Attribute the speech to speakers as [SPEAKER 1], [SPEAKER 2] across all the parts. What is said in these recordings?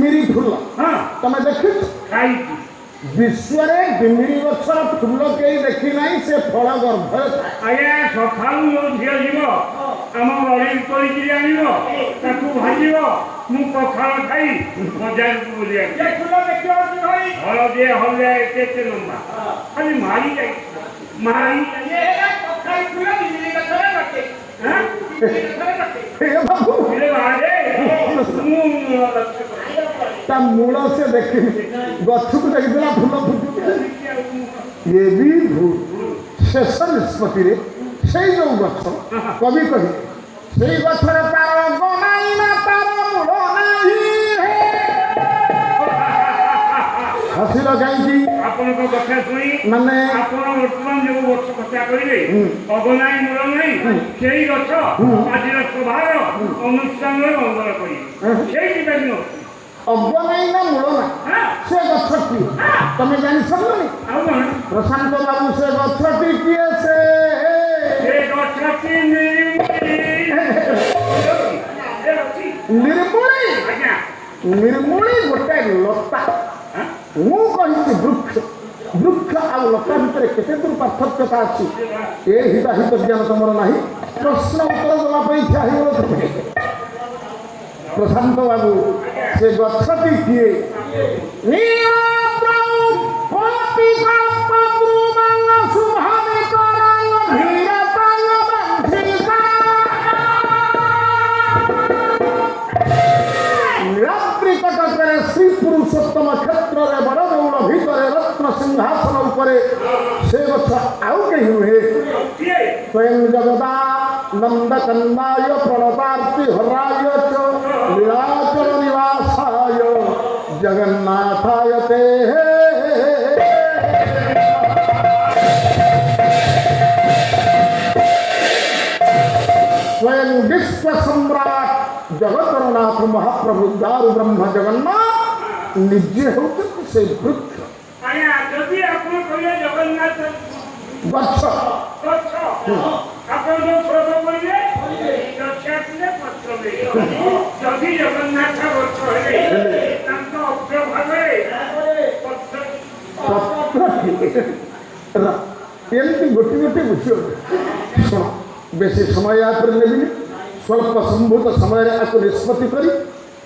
[SPEAKER 1] डिमिरी फूल
[SPEAKER 2] हाँ
[SPEAKER 1] तुम देख
[SPEAKER 2] खाई
[SPEAKER 1] विश्व डिमिरी गछर फूल कई देखी ना से फल गर्भ
[SPEAKER 2] आज्ञा सकालू जो झील जीव आम बड़ी करके आनब ताकू भाजब मु पखाल खाई बजार को बुलिया हलदिया हलदिया एक लंबा खाली मारी जाए मारी
[SPEAKER 1] बाबू ता मूल से देख गछ को देखला फूल फुटू ये भी भूल शेष निष्पत्ति रे से जो गछ कवि कहे से गछर तार गनाई ना तार मूल नाही हसिल कहीं
[SPEAKER 2] आपन को कथा सुनी
[SPEAKER 1] माने
[SPEAKER 2] आपन वर्तमान जो वर्ष कथा करिले अगनाई मूल नहीं सेही गछ आजिर सभार अनुष्ठान मंगल करी सेही दिनो
[SPEAKER 1] अगनाई ना मूल ना से गछ की तुम जानी सकनी प्रशांत बाबू से गछ की किए से
[SPEAKER 2] गछ की
[SPEAKER 1] निर्मूली निर्मूली गोटे लता मु कही वृक्ष वृक्ष आ लता भितर केते दूर पार्थक्यता अच्छी ए हिताहित ज्ञान तुम ना प्रश्न उत्तर देवाई ठिया प्रशांत बाबू से गछटी किए श्री पुरुषोत्तम क्षेत्र में बड़ दौड़ भितर रत्न सिंहासन उपरे से गछ आउ कहीं नुहे स्वयं जगदा नंद कंदाय प्रणतार्ति हराय च लीलाचल निवासाय जगन्नाथाय ते स्वयं विश्व सम्राट जगतरनाथ महाप्रभु दारु ब्रह्म जगन्नाथ निजे होते से वृक्ष
[SPEAKER 2] आया जदि आपन कहिए जगन्नाथ
[SPEAKER 1] गच्छ
[SPEAKER 2] गच्छ आपन जो प्रभु कहिए गच्छातले पत्र ले जदि जगन्नाथ गच्छ हेले तांको अग्र भागे पत्र
[SPEAKER 1] एमती गोटी गोटी बुझियो शुण बेसी समय या पर लेबिनी स्वल्प संभूत समय निष्पत्ति करी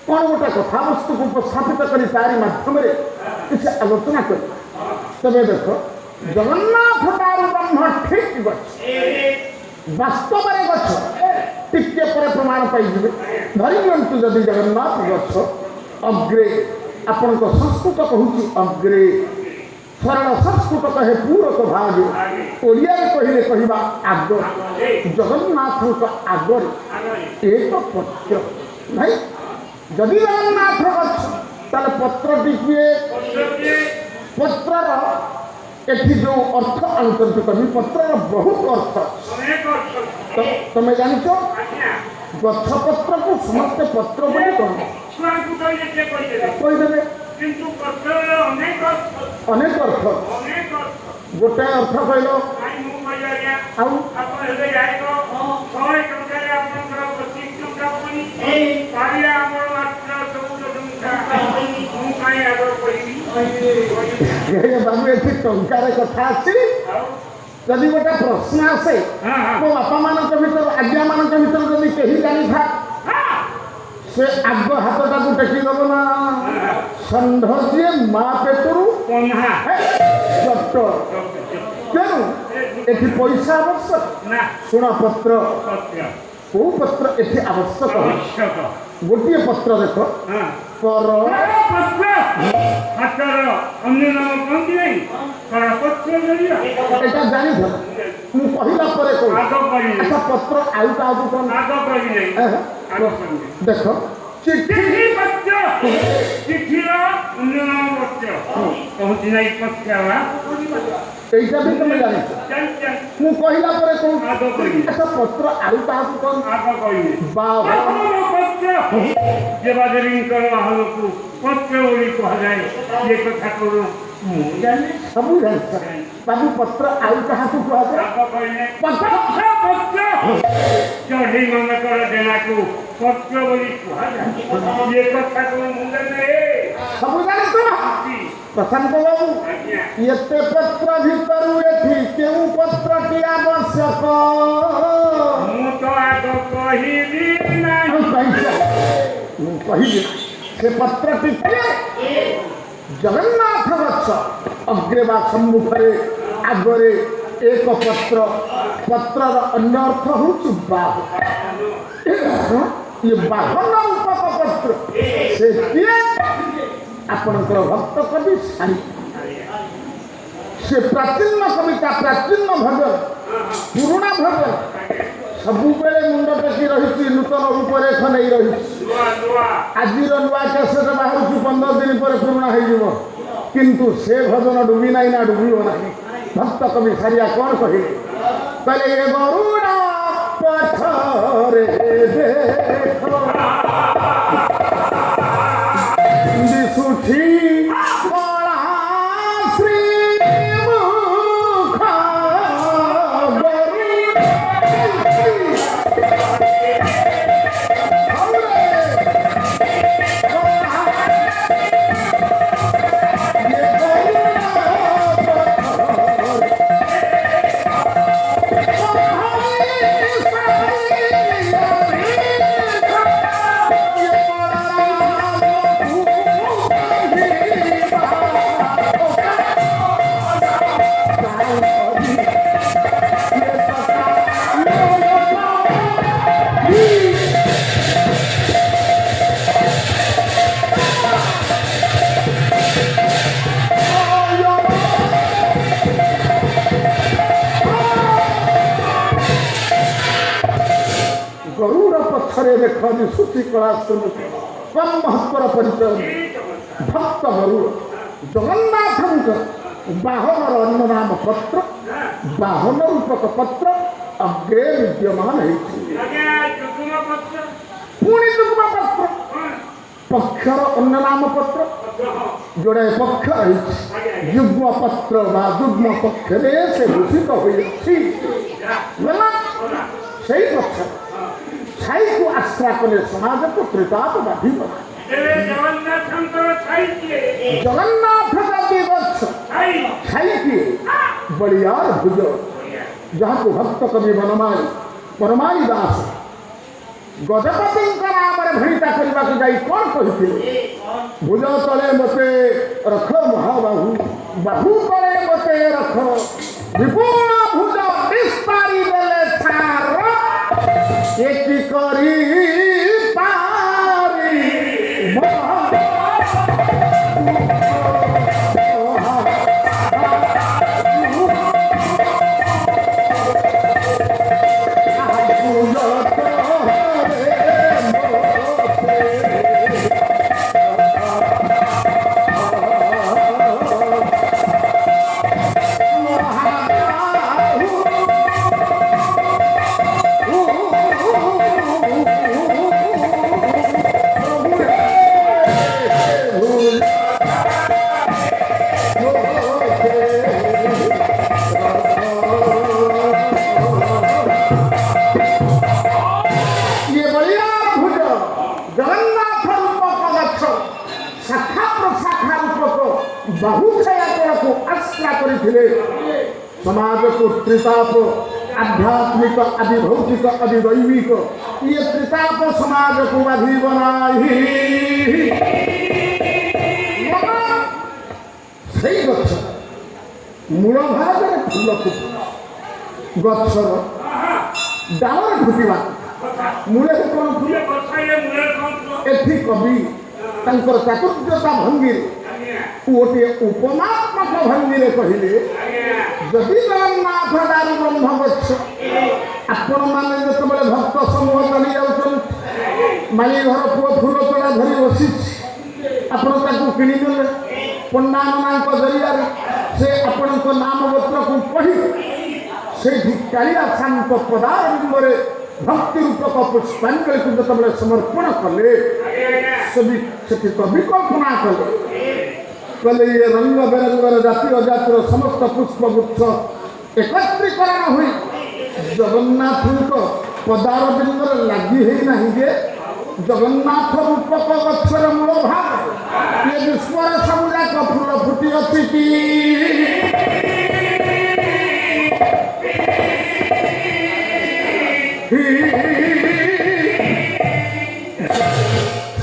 [SPEAKER 1] कौन गोटे कथावस्तु को उपस्थापित करी तारी माध्यम किसी आलोचना कर तबे देख जगन्नाथ दारु ब्रह्म ठीक गछ वास्तव में गछ टिके पर प्रमाण पाई धरी नियंतु जदि जगन्नाथ गछ अग्रे आपण संस्कृत कहूँ अग्रे सरल संस्कृत कहे पूरक भाग ओडिया कहले कहवा आग जगन्नाथ आगर एक पत्र नहीं जदि जगन्नाथ गछ ताले पत्र टिके पत्रर एठी जो अर्थ आनुचंत कवि पत्रर बहुत अर्थ तुम जानिछ गछ पत्र को समस्त पत्र बोली कहदेवे
[SPEAKER 2] किंतु पत्रर
[SPEAKER 1] अनेक अर्थ गोटे अर्थ कहल बाबू ये टंकार कथा अच्छी जदि गोटे प्रश्न आसे मो बापा मान भर आज्ञा मान भर जदि कहीं जानी था से आग हाथटा को टेकी दब ना षंढ जी माँ पेटरू जट तेणु एठी पैसा आवश्यक शुण पत्र कौ पत्र एठी आवश्यक गोटे पत्र देख कर एटा जानी मु कहला परे को अच्छा पत्र आउ का कौन देख चिट्ठी
[SPEAKER 2] पत्र चिठीर उन्नयन पत्र पहुँची नहीं पत्र
[SPEAKER 1] এইটা भी तुम जानी मु कहला परे को अच्छा पत्र आउ का कौन बाबा
[SPEAKER 2] पत्र देवादेवी को पत्र बोली कह जाए ये कथा करो
[SPEAKER 1] सब बाबू पत्र आउ क्या
[SPEAKER 2] पत्र चढ़ी मन कर देना को पत्र बोली कह जाए ये कथा को मुझे
[SPEAKER 1] प्रशांत बाबू
[SPEAKER 2] ଆଜ୍ଞା
[SPEAKER 1] एते पत्र भीतर एठी केउ पत्रटी आवश्यक
[SPEAKER 2] ମୁଁ ତ ଆଗ କହିବି ନାହିଁ
[SPEAKER 1] कहिबे से पत्रटी किए जगन्नाथ वत्स अग्रे वा सम्मुखरे आगरे एक पत्र पत्रर अन्य अर्थ होउछि बाह ये बाहन उपक पत्र से किए आपणकर भक्त कवि सारी से प्राचीन कविता प्राचीन भजन पुराणा भजन सबुबले मुंड टेकी रही नूतन रूपरेख नहीं रही
[SPEAKER 2] ନୂଆ ନୂଆ
[SPEAKER 1] आज नुआ कैसेट बाहर 15 दिन पर पुराणा हो किंतु से भजन डुबी ना ना डुबो ना भक्त कवि सारिया कौन कहे कहले ये गरुड़ा पथरे देखो दिसुठी कला श्री मुख गरुड़ पत्थरे देख सूची कला कम महत्वर परिचय भक्त गरुड़ जगन्नाथ बाहनर अन्य नाम पत्र बाहन रूपक पत्र अग्रे विद्यमान
[SPEAKER 2] ଆଜ୍ଞା ଯୁଗ୍ମ ପତ୍ର
[SPEAKER 1] पुणी युग्म पत्र पक्षर अन्य नाम पत्र जोड़े पक्ष रही युग्म पत्र व युग्म पक्षरे से दूषित हुई सही पक्ष छाई को आश्रा कले समाज को त्रिताप बाधी बना
[SPEAKER 2] ଏବେ ଜଗନ୍ନାଥଙ୍କର ଛାଇ କିଏ
[SPEAKER 1] जगन्नाथ का दिवस
[SPEAKER 2] ଛାଇ
[SPEAKER 1] छाई किए बलियार भुज जहाँ को भक्त कवि बनमाली दास गजपति नाम भणिता करने को जाई कौन कही भुज तले मते रख महाबाहु बाहु तले मते रख विपुल भुज विस्तारी बेले छार एक करी पारी बहुक्षयको आश्रा करथिले समाज को त्रिताप आध्यात्मिक आदि भौतिक आदि दैविक ये त्रिताप समाज को बाधी बनाई सही गछ मूल भाग फूल फुट गछर डाल फुटिवा मूले कौन फूल एथि कवि तांकर चातुर्यता भंगी गोटे उपमात्मक भंगी कहले जदि जगन्नाथ दारू ब्रह्म गच्छ आपण मैंने जो भक्त समूह चली जाऊँ माली घर पुओ फूल तोड़ा धरी बसी आपण किणीदेले पंडा मान जरिया से आपण नाम गोत्र को पढ़ी से कालिया शांत पदार भक्ति रूपक पुष्पांजलि को जो समर्पण कले से कवि कल्पना कले कले ये रंग बेरंगर जाति अजातिर समस्त पुष्पगुच्छ एकत्रीकरण हुई जगन्नाथ पदार बिंदर लगी ही नहीं जे जगन्नाथ रूपक गक्षर मूल भाग ये विश्वर सबुजाक फूल फुटी ଅଛି କି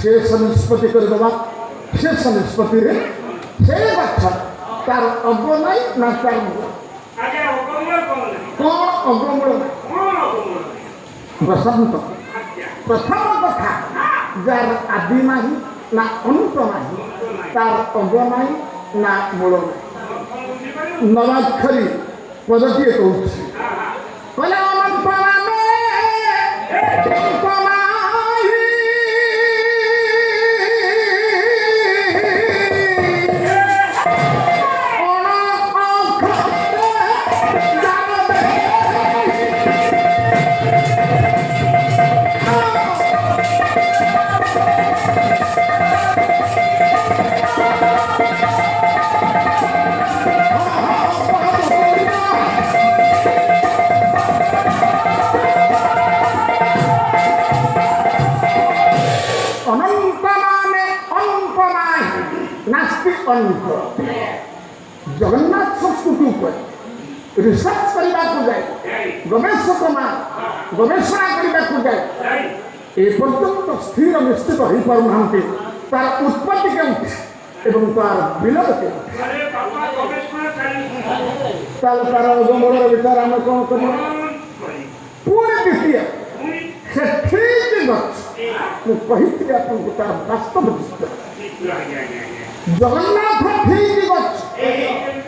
[SPEAKER 1] शेष निष्पत्ति करदेवा शेष निष्पत्ति से गछ तार अग नाई ना तार कौन अगमूल बसंत प्रथम कथा जार आदि नाही ना अंत नाही तार अग नाई ना मूल नवाक्षरी पदटीए कहूँ कहले अनंत अंत जगन्नाथ संस्कृति ऊपर रिसर्च करने को जाए गवेषक मान गवेषणा करने को जाए ए पर्यंत स्थिर निश्चित हो पार ना तार उत्पत्ति केउठी एवं तार विलय केउठी तार अगमूल विचार आम कौन कर पुणी द्वितीय से ठीक गछ मुझे आपको तार वास्तव चित्र जगन्नाथ ठीक गछ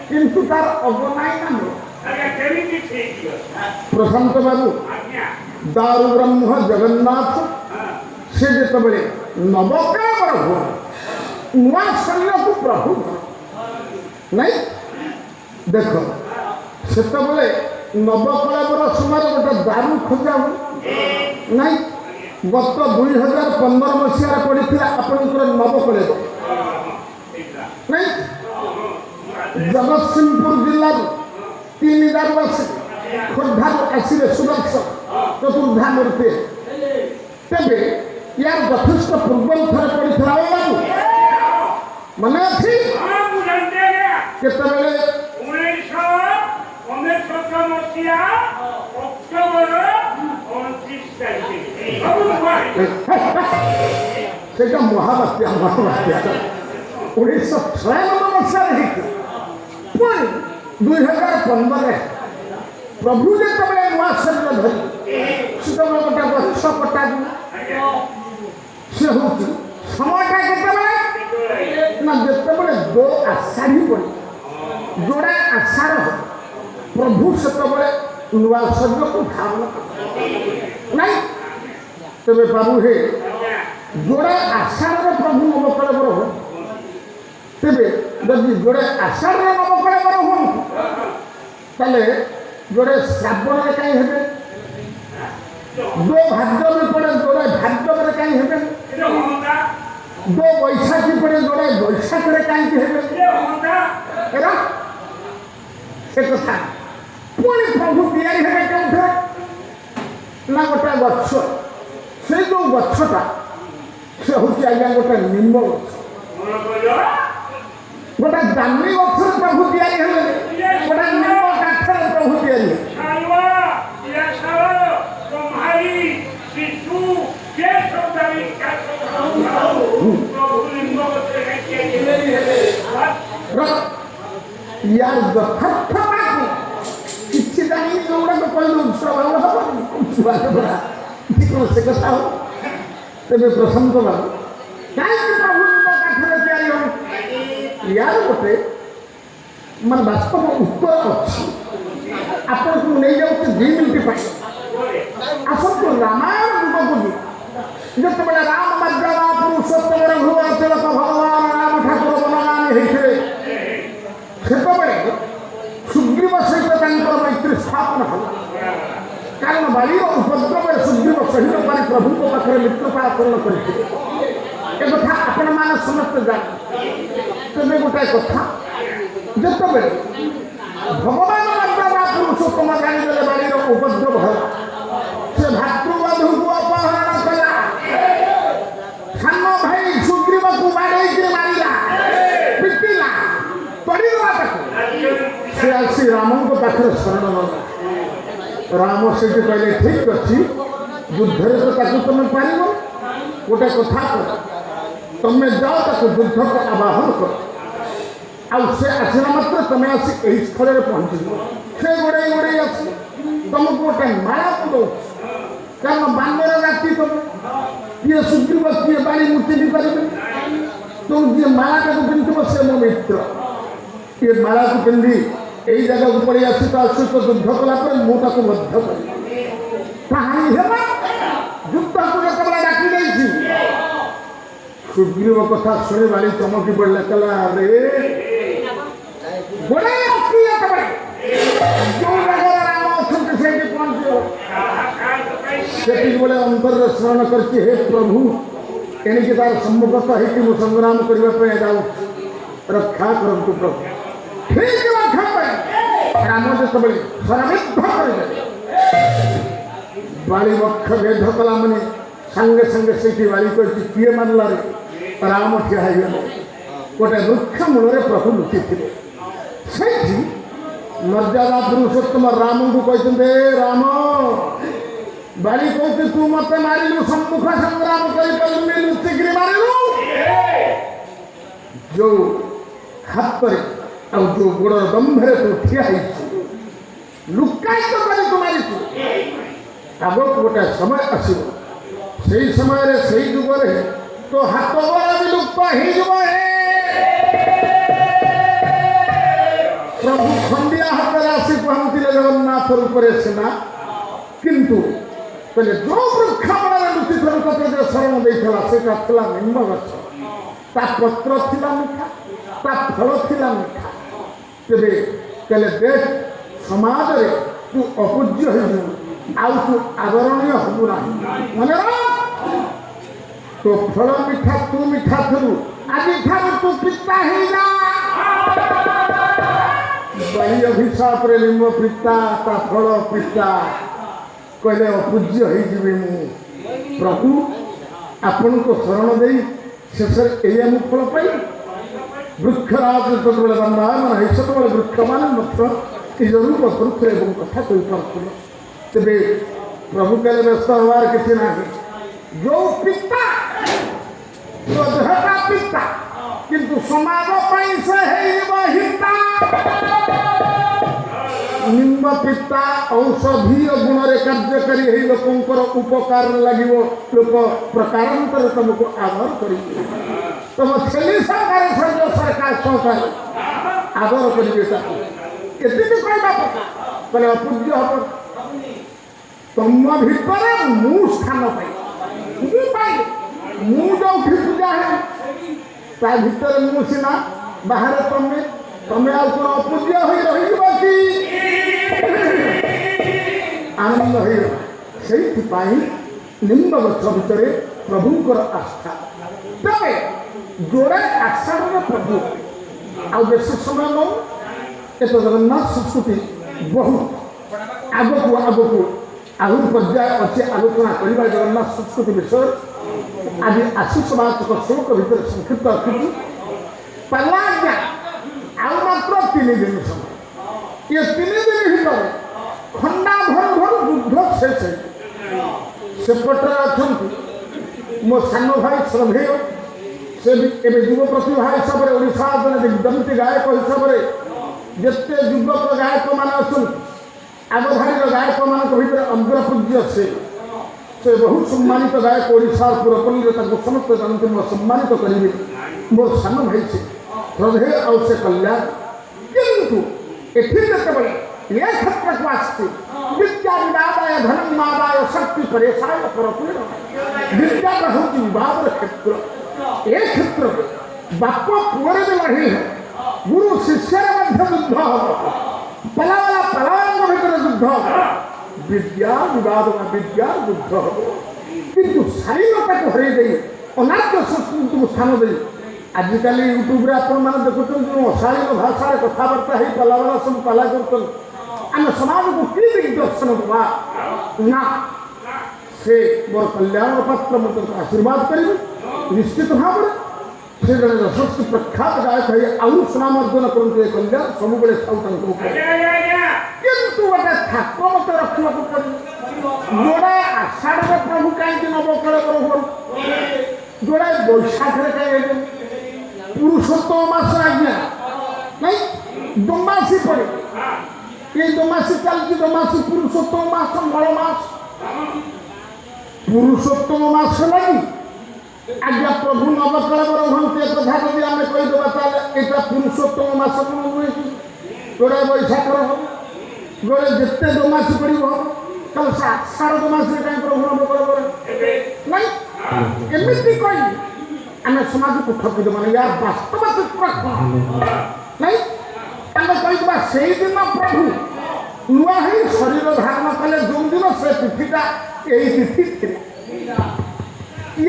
[SPEAKER 1] किंतु तार अग नाई ना प्रशांत बाबू दारु ब्रह्म जगन्नाथ से जिते नवकलेवर हो नुआ शरीर को प्रभु नहीं देख से नवकलेवर समय गोटे दारु खोजा हो नहीं गत 2015 मसीह पड़ा आपंकर नवकलेवर नहीं जगतसिंहपुर जिला 3 दारुआसी खोर्धा आसवे सुदर्शन चतुर्धा मूर्ति तेरे यार यथेष पूर्व थर पड़ा बाबू मन अच्छी केतबेले सेटा महाबात्या 1996 मसीह 2015 प्रभु जो नुआ शरीर धरी से गोटे गछ कटा सी हूँ समयटा के ना जिते दो आषाढ़ी पड़ी जोड़ा आषाढ़ प्रभु से नुआ शरीर को धारण नहीं तेरे बाबू हे जोड़ा आषाढ़ प्रभु नवकलेवर हो तेरे जदि जोड़े आषाढ़ नवकलेवर हो जोड़े श्रावण में कहीं हे दो भाद्र भी पड़े जोड़े भाद्र में कहीं हे दो बैशाखी पड़े जोड़े बैशाख में कहीं हे से कथा पुणी प्रभु तैयारी हे क्यों ना गोटे गछ से जो गछटा से हूँ आज्ञा गोटे निम्ब गछ गोटे दामी गछ प्रभु तैयारी हे गोटे निम्ब काठ प्रभु तैयारी यार यथार्थ किसी जानी जोड़ा तो कोई स्वभाव से कथा हो तेरे प्रशांत बाबू कहीं प्रभु काठर तैयारी हो यार गोटे मान वास्तव उत्तर अच्छी आपन को नहीं जाऊँ 2 मिनिट आसतु रामायण युगक जो राम मर्यादा पुरुषोत्तम रघु तिलक भगवान राम ठाकुर बनगामी होते से सुग्रीव सहित मैत्री स्थापन है कारण बाली उपद्रव सुग्रीव सहित पारी प्रभु पाखे मित्रता आचरण करते कथा आपण मैंने समस्त जान तेज गोटाए कथा जिते भगवान मर्यादा पुरुषोत्तम जाणीदे बाड़ी उपद्रव है से भातृबधू को अपहरण कला सान भाई सुग्रीव को बाड़े मारा पिटिला ପାଖରେ ଶରଣ ନେଲା। ରାମ ସେଠି କହିଲେ ଠିକ୍ ଅଛି, ଯୁଦ୍ଧରେ ତ ତାକୁ ତମେ ପାରିବ, ଗୋଟେ କଥା କର, ତମେ ଯାଅ ତାକୁ ଯୁଦ୍ଧକୁ ଆବାହନ କର, ଆଉ ସେ ଆସିଲା ମାତ୍ର ତମେ ଆସି ଏହି ସ୍ଥଳରେ ପହଞ୍ଚିବ। ସେ ଗୋଡ଼େଇ ଗୋଡ଼େଇ ଆସି ତମକୁ ଗୋଟେ ମାଳାକୁ ଦଉଛି, କାରଣ ବାନର ରାତି ତମେ କିଏ ସୁଗ୍ରୀବ କିଏ ବାଣୀ ମୁଚିବି ପାରିବେ। ତେଣୁ ଯିଏ ମାଳାଟାକୁ ପିନ୍ଧିବ ସେ ମୋ ମିତ୍ର। କିଏ ମାଳାକୁ ପିନ୍ଧି ଏଇ ଜାଗାକୁ ପଳେଇ ଆସି ତା ସହିତ ଯୁଦ୍ଧ କଲା ପରେ ମୁଁ ତାକୁ ମଧ୍ୟ କରିବି। କାହାଣୀ ହେବ ଯୁଦ୍ଧକୁ ଯେତେବେଳେ ଡାକି ଦେଇଛି, ସୁଗ୍ରୀବ କଥା ଶୁଣି ବାଳି ଚମକି ପଡ଼ିଲା, କହିଲା ରେ ଗୋଡ଼େଇ ଆସି ଏତେବେଳେ ଯୋଉ ଜାଗାରେ ରାମ ଅଛନ୍ତି ସେଇଠି ପହଞ୍ଚିବ। ସେତିକି ବେଳେ ଅନ୍ତରରେ ସ୍ମରଣ କରିଛି, ହେ ପ୍ରଭୁ ଏଣିକି ତାର ସମ୍ମୁଖସ୍ଥ ହେଇକି ମୁଁ ସଂଗ୍ରାମ କରିବା ପାଇଁ ଯାଉଛି, ରକ୍ଷା କରନ୍ତୁ ପ୍ରଭୁ। ଠିକ୍ ରକ୍ଷା ପାଇଁ ରାମ ଯେତେବେଳେ ଶରବିଦ୍ଧ କରିଦେଲେ, ବାଳି ବକ୍ଷ ଭେଦ କଲା ମାନେ ସାଙ୍ଗେ ସାଙ୍ଗେ ସେଇଠି ବାଳି କରିଛି, କିଏ ମାନିଲାରେ? ରାମ ଠିଆ ହେଇଗଲେ। ଗୋଟେ ବୃକ୍ଷ ମୂଳରେ ପ୍ରଭୁ ଲୁଚିଥିଲେ। ସେଇଠି ମର୍ଯ୍ୟାଦା ପୁରୁଷୋତ୍ତମ ରାମଙ୍କୁ କହିଛନ୍ତି, ରାମ ବାଳି କହୁଛି ତୁ ମତେ ମାରିଲୁ, ସମ୍ମୁଖ ସଂଗ୍ରାମ କରିପାରିଲୁନି, ଲୁଚିକିରି ମାରିଲୁ। ଯୋଉ ହାତରେ ଆଉ ଯୋଉ ଗୋଡ଼ର ଦମ୍ଭରେ ତୁ ଠିଆ ହେଇଛୁ, ଲୁକାୟିତ କରି ତୁ ମାରିଛୁ, ଆଗକୁ ଗୋଟେ ସମୟ ଆସିବ, ସେଇ ସମୟରେ ସେଇ ଯୁଗରେ ତୋ ହାତ ଗୋଡ଼ ବିଲୁପ୍ତ ହେଇଯିବ। ପ୍ରଭୁ ଖଣ୍ଡିଆ ହାତରେ ଆସି ପହଞ୍ଚିଲେ ଜଗନ୍ନାଥ ରୂପରେ ସିନା, କିନ୍ତୁ କହିଲେ ଯୋଉ ବୃକ୍ଷ ମୂଳରେ ଲୁଚିଥିଲୁ ତତେ ଯେ ଶରଣ ଦେଇଥିଲା ସେଇଟା ଥିଲା ନିମ୍ବ ଗଛ। ତା ପତ୍ର ଥିଲା ମିଠା, ତା ଫଳ ଥିଲା ମିଠା। ତେବେ କହିଲେ ଦେଖ ସମାଜରେ ତୁ ଅପୂଜ୍ୟ ହେଇଯିବୁ, ଆଉ ତୁ ଆଦରଣୀୟ ହବୁ ନାହିଁ। ମନେ ରଖ, ତୋ ଫଳ ମିଠା, ତୁ ମିଠା ଥିଲୁ, ଆଜିଠାରୁ ତୁ ପିତା ହେଇଯା। ବାଳି ଅଭିଶାପରେ ଲିମ୍ବ ପିତା, ତା ଫଳ ପିତା। କହିଲେ ଅପୂଜ୍ୟ ହେଇଯିବି ମୁଁ। ପ୍ରଭୁ ଆପଣଙ୍କୁ ଶରଣ ଦେଇ ଶେଷରେ ଏଇଆ ମୁଁ ଫଳ ପାଇ। ବୃକ୍ଷରାଜ ଯେତେବେଳେ ବନ୍ଦାୟମାନ ହେଇ ସେତେବେଳେ ବୃକ୍ଷମାନେ ମଧ୍ୟ ନିଜ ରୂପ କରୁଥିଲେ ଏବଂ କଥା କହିପାରୁଥିଲେ। ତେବେ ପ୍ରଭୁ କହିଲେ ବ୍ୟସ୍ତ ହେବାର କିଛି ନାହିଁ। ଯୋଉ ପିତା ଦେହଟା ପିତା, କିନ୍ତୁ ସମାଜ ପାଇଁ ସେ ହେଇଯିବ ହିତା। ନିମ୍ବ ପିତା ଔଷଧୀୟ ଗୁଣରେ କାର୍ଯ୍ୟକାରୀ ହେଇ ଲୋକଙ୍କର ଉପକାରରେ ଲାଗିବ। ଲୋକ ପ୍ରକାରାନ୍ତରେ ତମକୁ ଆଦର କରିବେ, ତମ ଛେଲି ସରକାର ସରକାର ସହକାରେ ଆଦର କରିବେ। ତାକୁ ଏତିକି କହିବା କଥା, କହିଲେ ଅପୂଜ୍ୟ ହବ। ତମ ଭିତରେ ମୁଁ ସ୍ଥାନ ପାଇ, ମୁଁ ପାଇ, ମୁଁ ଯୋଉଠି ପୂଜା ହେବି ତା ଭିତରେ ମୁଁ ସିନା, ବାହାରେ ତମେ, ତମେ ଆଉ କ'ଣ ଅପୂଜ୍ୟ ହୋଇ ରହିଯିବ କି? ଆନନ୍ଦ ହେଇଗଲା। ସେଇଥିପାଇଁ ନିମ୍ବ ଗଛ ଭିତରେ ପ୍ରଭୁଙ୍କର ଆସ୍ଥା। ତେବେ ଯୋଡ଼େ ଆଷାଢ଼ର ପ୍ରଭୁ ଆଉ ବେଶୀ ସମୟ ନଉ। ଏ ତ ଜଗନ୍ନାଥ ସଂସ୍କୃତି ବହୁତ ଆଗକୁ ଆଗକୁ ଆହୁରି ପର୍ଯ୍ୟାୟ ଅଛି ଆଲୋଚନା କରିବା ଜଗନ୍ନାଥ ସଂସ୍କୃତି ବିଷୟରେ। ଆଜି ଆଶିଷ ବାଚକ ଶ୍ଲୋକ ଭିତରେ ସଂକ୍ଷିପ୍ତ ରଖିଛୁ। ପାଲା ଆଜ୍ଞା ଆଉ ମାତ୍ର 3 ଦିନ ସମୟ। ଏ 3 ଦିନ ଭିତରେ ଖଣ୍ଡା ଭର ଭର ଯୁଦ୍ଧ ଶେଷ ହେଇଛି। ସେପଟରେ ଅଛନ୍ତି ମୋ ସାନ ଭାଇ ଶ୍ରଦ୍ଧେୟ, ସେ ଏବେ ଯୁବ ପ୍ରତିଭା ହିସାବରେ ଓଡ଼ିଶା ଜଣେ ଦିଗ୍ଦନ୍ତୀ ଗାୟକ ହିସାବରେ ଯେତେ ଯୁବକ ଗାୟକମାନେ ଅଛନ୍ତି, ଆଗଧାଡ଼ିର ଗାୟକମାନଙ୍କ ଭିତରେ ଅଗ୍ରପୂଜ୍ୟ ସେ ବହୁ ସମ୍ମାନିତ ଗାୟକ। ଓଡ଼ିଶା ପୁରପଲ୍ଲୀରେ ତାଙ୍କୁ ସମସ୍ତେ ଜାଣନ୍ତି, ମୁଁ ସମ୍ମାନିତ କରିବି। ମୋର ସାନ ଭାଇ ସେ ଶ୍ରଦ୍ଧେୟ ଆଉ ସେ କଲ୍ୟାଣ। କିନ୍ତୁ ଏଠି ଯେତେବେଳେ ଏ କ୍ଷେତ୍ରକୁ ଆସିଛି, ବିଦ୍ୟା ବିବାଦାୟ ଧନନ୍ନାଦାୟ ଶକ୍ତି ପରେଶାୟ ପରପୀଡ଼। ବିଦ୍ୟାଟା ହେଉଛି ବିବାଦର କ୍ଷେତ୍ର। ଏ କ୍ଷେତ୍ରରେ ବାପ ପୁଅରେ ବି ଲଢ଼େଇ ହେବ, ଗୁରୁ ଶିଷ୍ୟରେ ମଧ୍ୟ ଯୁଦ୍ଧ ହେବ, ପଲାବାଲା ପଲାୟଙ୍କ ଭିତରେ ଯୁଦ୍ଧ ହେବ, ବିଦ୍ୟା ବିବାଦ ବା ବିଦ୍ୟା ଯୁଦ୍ଧ ହେବ। କିନ୍ତୁ ଶାଳୀନତାକୁ ହରେଇ ଦେଇ ଅନାର୍ଯ୍ୟ ସଂସ୍କୃତିକୁ ସ୍ଥାନ ଦେଇ ଆଜିକାଲି ୟୁଟ୍ୟୁବରେ ଆପଣମାନେ ଦେଖୁଛନ୍ତି ଯେଉଁ ଅଶାଳୀନ ଭାଷାରେ କଥାବାର୍ତ୍ତା ହେଇ ପଲାବାଲା ସବୁ ପାଲା କରୁଛନ୍ତି। ଆମେ ସମାଜକୁ କି ଦିଗ୍ଦର୍ଶନ ଦେବା? ନା, ସେ ମୋର କଲ୍ୟାଣ ପାତ୍ର, ମୁଁ ତାଙ୍କୁ ଆଶୀର୍ବାଦ କରିବି ନିଶ୍ଚିତ ଭାବରେ। ସେ ଜଣେ ଯଶସ୍ୱୀ ପ୍ରଖ୍ୟାତ ଗାୟକ ହେଇ ଆହୁରି ସୁନାମ ଅର୍ଜନ କରନ୍ତୁ। ଏ କଲ୍ୟାଣ ସବୁବେଳେ ଥାଉ ତାଙ୍କ ଉପରେ। ଗୋଟେ ଠାକୁର ମତେ ରଖିବାକୁ ପଡ଼ିବ। ଯୋଡ଼ା ଆଷାଢ଼ରେ ପ୍ରଭୁ କାହିଁକି ନବକଳ ପ୍ରଭୁ, ଯୋଡ଼ା ବୈଶାଖରେ କାହିଁକି, ପୁରୁଷୋତ୍ତମ ମାସ ଆଜ୍ଞା ନାଇଁ ଦୋମାସୀ ପଡ଼େ। এই দোমাসি চালছি, দোমাসি পুরুষোত্তম মাস, বড় মাস, পুরুষোত্তম মাস লাগি আজ্ঞা প্রভু নবকলেবর ঘন্টি কথা যদি আমি কইদেবা তাহলে এটা পুরুষোত্তম মাস কোন নুহে কি, গোড়ে বৈশাখর হব, গোড়ে যেতে দোমাসি পড়ব হব, তাহলে সে আষাঢ় দোমাসি কাই প্রভু নবকলেবর নাই এমনি কই আমি সমাজকে ঠকিদেবা না, ইয়ার বাস্তব চিত্র নাই। ଆମେ କହିଥିବା ସେଇଦିନ ପ୍ରଭୁ ନୂଆ ହେଇ ଶରୀର ଧାରଣ କଲେ, ଯେଉଁଦିନ ସେ ତିଥିଟା ଏଇ ତିଥି ଥିଲା,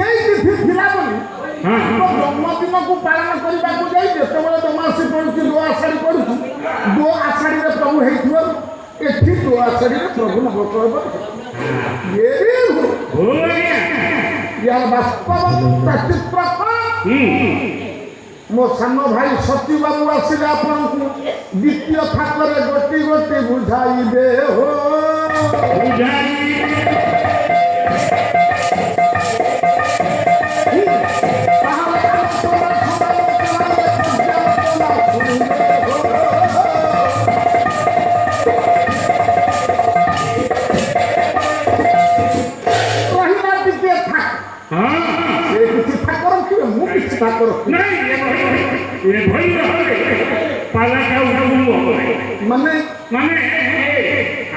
[SPEAKER 1] ଏଇ ତିଥି ଥିଲା ବୋଲି ଜନ୍ମଦିନକୁ ପାଳନ କରିବାକୁ ଯାଇ ଯେତେବେଳେ ଦୋମାସୀ ପଡ଼ୁଛି, ଦୋ ଆଷାଢ଼ୀ ପଡ଼ୁଛି, ଦୋ ଆଷାଢ଼ୀରେ ପ୍ରଭୁ ହେଇଥିବାରୁ ଏଠି ଦୋ ଆଷାଢ଼ୀରେ ପ୍ରଭୁ ନବକଳେବର ୟାର ବାସ୍ତବ ଚିତ୍ର କଣ? ମୋ ସାନ ଭାଇ ସତୀ ବାବୁ ଆସିଲେ ଆପଣଙ୍କୁ ଦ୍ୱିତୀୟ ଥାକରେ ଗୋଟି ଗୋଟି ବୁଝାଇବେ ହୋ ରହିଲା ଦ୍ୱିତୀୟ ଥାକ, ସେ କିଛି ଥାକ ରଖିବେ, ମୁଁ କିଛି ଥାକ ରଖିବି ମାନେ
[SPEAKER 2] ମାନେ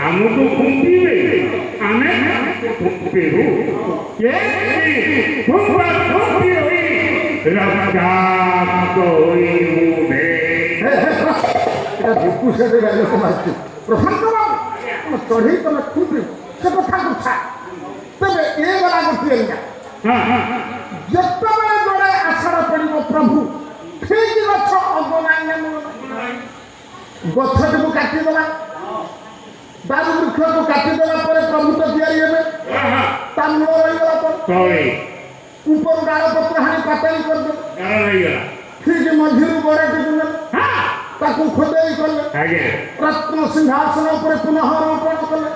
[SPEAKER 2] ଆମକୁ ଖୁମ୍ପିବେ, ଆମେ ଖୁମ୍ପିବୁ,
[SPEAKER 1] ଦୀପୁ ସେଠି ଗାଇଲୋକ ମାରିଛି ପ୍ରଶାନ୍ତ ବାବୁ ଚଢ଼େଇ ତମେ ଖୁମ୍ପିବ ସେ କଥା କଥା। ତେବେ ଏ ଗଲା ଗୋଟିଏ ଯେତେବେଳେ ଯୋଡ଼େ ଆଷାଢ଼ ପଡ଼ିବ ପ୍ରଭୁ ଠିକ୍ ଗଛ ଅଗନାଇନା ଗଛଟିକୁ କାଟିଦେଲା, ଦାରୁ ବୃକ୍ଷକୁ କାଟିଦେଲା ପରେ ପ୍ରଭୁ ତ ତିଆରି ହେବେ, ତା ମୂଳ ରହିଗଲା ପରେ ଉପରୁ ଡାଳ ପତ୍ର ହାଣି ପାତାଳି କରିଦେବେ, ଠିକ୍ ମଝିରୁ ଗୋଡ଼ାଟିକୁ ନେଲେ ତାକୁ ଖୋଦେଇ କଲେ, ରତ୍ନ ସିଂହାସନ ଉପରେ ପୁନଃ ରୋପଣ କଲେ,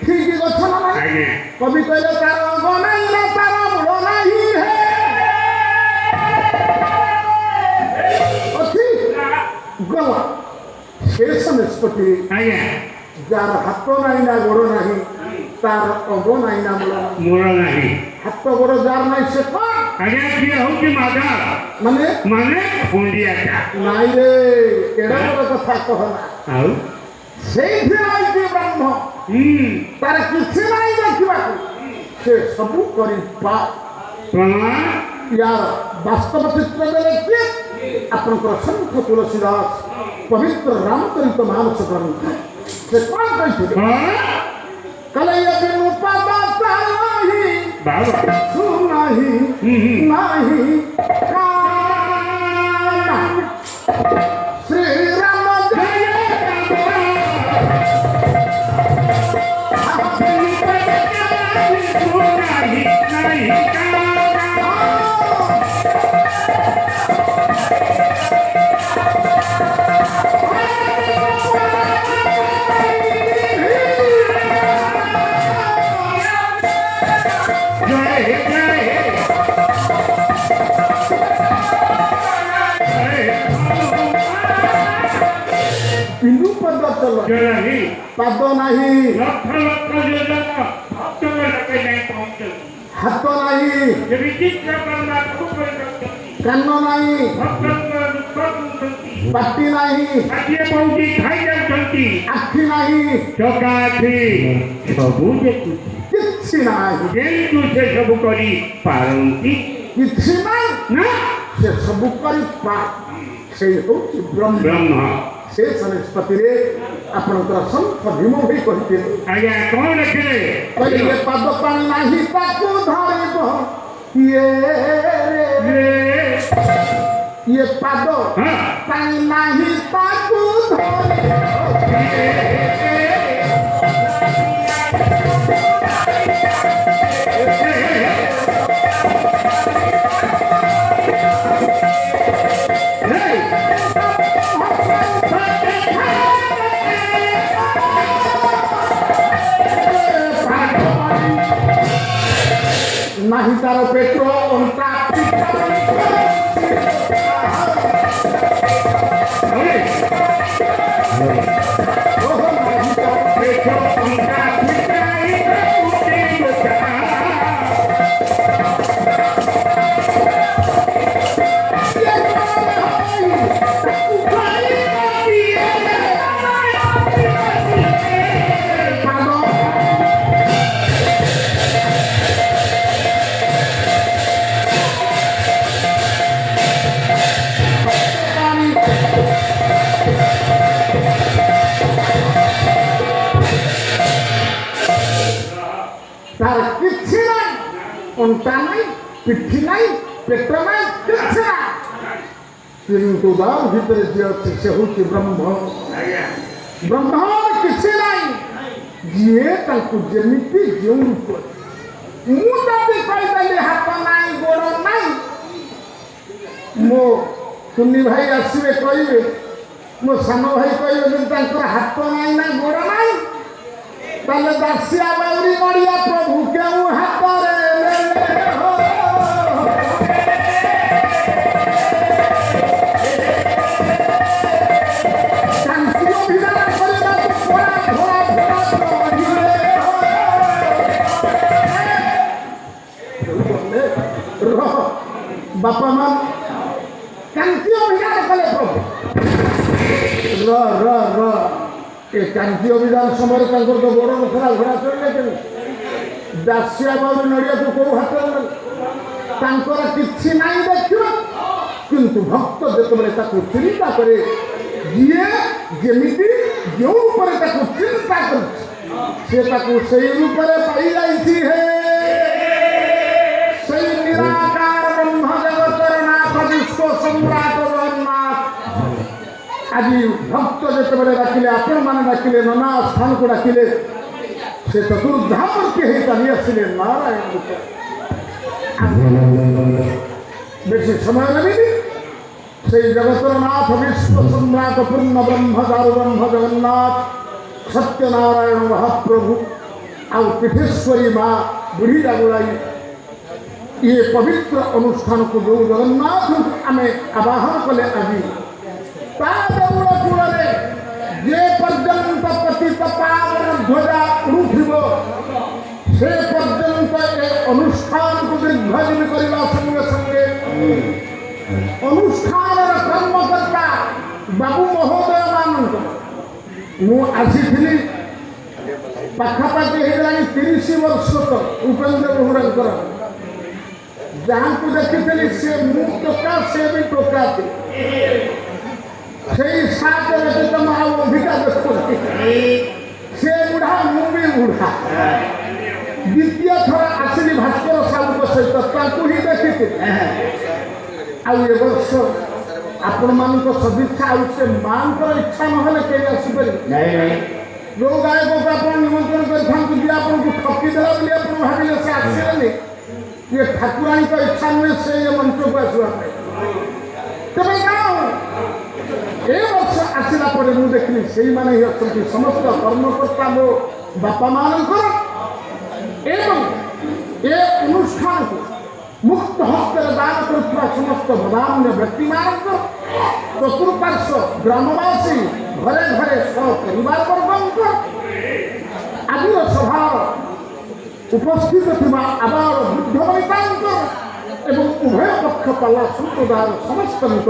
[SPEAKER 1] ଠିକ୍ ଗଛ ନା ନାହିଁ। କବି କହିଲେ ତାର ଅଗ ନାହିଁ ନା ତାର ମୂଳ ନାହିଁ ଅଛି ଗଲା ଶେଷ ନିଷ୍ପତ୍ତି। ଯାର ହାତ ନାହିଁ ନା ଗୋଡ଼ ନାହିଁ, ତାର ଅଗ ନାହିଁ ନା ମୂଳ ନାହିଁ। ହାତ ଗୋଡ଼ ଯାର ନାହିଁ ସେ କଣ
[SPEAKER 2] ହଉଛି ମାଧା
[SPEAKER 1] ମାନେ
[SPEAKER 2] ମାନେ ଖୁଣ୍ଡିଆଟା
[SPEAKER 1] ନାଇଁ ରେ, କେଡ଼େ ବଡ଼ କଥା କହନା।
[SPEAKER 2] ଆଉ
[SPEAKER 1] ସେଇଠି ରହିଛି ବ୍ରହ୍ମ, ତାର କିଛି ନାହିଁ ଦେଖିବାକୁ, ସେ ସବୁ କରିପାରେ। ୟାର ବାସ୍ତବ ଚିତ୍ର ଦେଲେ କିଏ? ଆପଣଙ୍କର ସନ୍ଥ ତୁଳସୀ ଦାସ ପବିତ୍ର ରାମଚରିତ ମାନସ ଗ୍ରନ୍ଥ। ସେ କ'ଣ କହିଥିଲେ? କହିଲେ ଏବେ ମୁଁ ପାଦ ନାହିଁ ଶୁନାହିଁ ନାହିଁ କାନା ଶ୍ରୀରାମ ଜୟ ବିନ୍ଦୁ ପଦ ଚଲ ପାଦ ନାହିଁ, ହାତ ନାହିଁ, କାନ ନାହିଁ, ପାଟି ନାହିଁ, ଆଖି ନାହିଁ,
[SPEAKER 2] ସବୁ ଦେଖୁଛି,
[SPEAKER 1] କିଛି ନାହିଁ,
[SPEAKER 2] କିନ୍ତୁ ସେ ସବୁ କରି ପାରନ୍ତି
[SPEAKER 1] କିଛି ନାହିଁ
[SPEAKER 2] ନା,
[SPEAKER 1] ସେ ସବୁ କରିପାରେ। ସେଇ ହେଉଛି ବ୍ରହ୍ମ। शेष निष्पत्ति आपणकर संख भीम भी कहते
[SPEAKER 2] आज्ञा कौन रखे
[SPEAKER 1] कहले पद पानी नाही ताकू धरिब ये पद पानी नाही ताकू धरिब ନାହିଁ ତାର ପେଟ ଅଣ୍ଟା তার কিচ্ছি নাই, অন্টা নাই, পিঠি নাই, পেট নাই, কিচ্ছি না। কিন্তু তার ভিতরে যে আছে সে হচ্ছে ব্রহ্ম। ব্রহ্মর କିଛି ନାହିଁ, ଯିଏ ତାଙ୍କୁ ଯେମିତି ଯେଉଁ ରୂପ। ମୁଁ ଯଦି କହିଦେଲି ହାତ ନାହିଁ ଗୋଡ଼ ନାହିଁ, ମୋ କୁନି ଭାଇ ଆସିବେ କହିବେ, ମୋ ସାନ ଭାଇ କହିବେ ଯେ ତାଙ୍କର ହାତ ନାହିଁ ନା ଗୋଡ଼ ନାହିଁ, ତାହେଲେ ଦାସିଆ ବାଉରୀ ନଡ଼ିଆ ପ୍ରଭୁ କେଉଁ ହାତରେ ନେଲେ ହୋ। ଶାନ୍ତି ଅଭିଯାନ କରିବାକୁ ପଡ଼ା ଘୋଡ଼ା ଘୋଡ଼ା ଚଢ଼ିଲେ ହୋ। ରହ ବାପା ମା ଶାନ୍ତି ଅଭିଯାନ କଲେ ପ୍ରଭୁ। ର ଏ କାନ୍ତି ଅଭିଯାନ ସମୟରେ ତାଙ୍କର ତ ବଡ଼ ଖରା ଘୋଡ଼ା ଚଳିଲେ କେମିତି? ଦାସିଆ ବାଉରୀ ନଡ଼ିଆକୁ କେଉଁ ହାତରେ ନେଲେ? ତାଙ୍କର କିଛି ନାହିଁ ଦେଖିବ, କିନ୍ତୁ ଭକ୍ତ ଯେତେବେଳେ ତାକୁ ଚିନ୍ତା କରେ, ଯିଏ ଯେମିତି ଯେଉଁ ରୂପରେ ତାକୁ ଚିନ୍ତା କରୁଛି ସେ ତାକୁ ସେଇ ରୂପରେ ପାଇଯାଇଛି। ହେ ସେଇ ନିରାକାର ବ୍ରହ୍ମ ଜଗତର ନାଥ ବିଶ୍ୱ ସମ୍ରାଟ ଜଗନ୍ନାଥ। ଆଜି ଭକ୍ତ ଯେତେବେଳେ ଡାକିଲେ, ଆପଣମାନେ ଡାକିଲେ, ନନା ସ୍ଥାନକୁ ଡାକିଲେ, ସେ ଚତୁର୍ଦ୍ଧାମୂର୍ତ୍ତି ହେଇ ଚାଲି ଆସିଲେ ନାରାୟଣ ରୂପ। ବେଶୀ ସମୟ ନେବିନି, ସେଇ ଜଗତର ନାଥ ବିଶ୍ୱ ସମ୍ରାଟ ପୂର୍ଣ୍ଣ ବ୍ରହ୍ମ ଦାରୁ ବ୍ରହ୍ମ ଜଗନ୍ନାଥ ସତ୍ୟନାରାୟଣ ମହାପ୍ରଭୁ ଆଉ ପୀଠେଶ୍ୱରୀ ମା ବୁଢ଼ୀ ଜାଗୁଳାଇ ଇଏ ପବିତ୍ର ଅନୁଷ୍ଠାନକୁ ଯେଉଁ ଜଗନ୍ନାଥଙ୍କୁ ଆମେ ଆବାହନ କଲେ ଆଜି, ତା ଦେଉଳ କୂଳରେ ଯେ ପର୍ଯ୍ୟନ୍ତ ପତିତ ପାବନ ଧ୍ୱଜା ଉଡ଼ୁଥିବ ସେ ପର୍ଯ୍ୟନ୍ତ ଏ ଅନୁଷ୍ଠାନକୁ ଦୀର୍ଘଜୀବୀ କରିବା ସଙ୍ଗେ ସଙ୍ଗେ ଅନୁଷ୍ଠାନର କର୍ମକର୍ତ୍ତା ବାବୁ ମହୋଦୟମାନଙ୍କ ମୁଁ ଆସିଥିଲି ପାଖାପାଖି ହେଇଗଲାଣି 30 ବର୍ଷ ତ ଉପେନ୍ଦ୍ର ବେହୁରାଙ୍କର। ଯାହାଙ୍କୁ ଦେଖିଥିଲି ସେ ମୁଁ ଟୋକା, ସେ ବି ଟୋକା ଥିଲେ। ସେଇ ସାତ ବ୍ୟତୀତ ମୁଁ ଆଉ ଅଧିକା ଦେଖୁଛି। ସେ ବୁଢ଼ା, ମୁଁ ବି ବୁଢ଼ା। ଦ୍ୱିତୀୟ ଥର ଆସିଲି ଭାସ୍କର ସାହୁଙ୍କ ସହିତ, ତାଙ୍କୁ ହିଁ ଦେଖିଥିଲି। ଆଉ ଏ ବର୍ଷ ଆପଣମାନଙ୍କ ସଦିଚ୍ଛା, ଆଉ ସେ ମାଙ୍କର ଇଚ୍ଛା ନହେଲେ କେହି ଆସିପାରିବେ। ଯେଉଁ ଗାୟକକୁ ଆପଣ ନିମନ୍ତ୍ରଣ କରିଥାନ୍ତୁ, ଯିଏ ଆପଣଙ୍କୁ ଠକିଦେଲା ବୋଲି ଆପଣ ଭାବିଲେ ସେ ଆସିଲେନି, ଇଏ ଠାକୁରାଣୀଙ୍କ ଇଚ୍ଛା ନୁହେଁ ସେ ଏ ମଞ୍ଚକୁ ଆସିବା ପାଇଁ। ତେବେ ଯାଉ ଏ ବର୍ଷ ଆସିଲା ପରେ ମୁଁ ଦେଖିଲି ସେଇମାନେ ହିଁ ଅଛନ୍ତି ସମସ୍ତ କର୍ମକର୍ତ୍ତା ମୋ ବାପା ମାନଙ୍କର, ଏବଂ ଏ ଅନୁଷ୍ଠାନକୁ ମୁକ୍ତ ହସ୍ତରେ ଦାନ କରୁଥିବା ସମସ୍ତ ବଦାନ୍ୟ ବ୍ୟକ୍ତିମାନଙ୍କର, ଚତୁଃପାର୍ଶ୍ୱ ଗ୍ରାମବାସୀ, ଘରେ ଘରେ ସପରିବାର ବର୍ଗଙ୍କ, ଆଜିର ସଭାର ଉପସ୍ଥିତ ଥିବା ଆବାର ବୃଦ୍ଧ ବନିତାଙ୍କ ଏବଂ ଉଭୟ ପକ୍ଷ ପାଲା ସମ୍ପ୍ରଦାୟର ସମସ୍ତଙ୍କ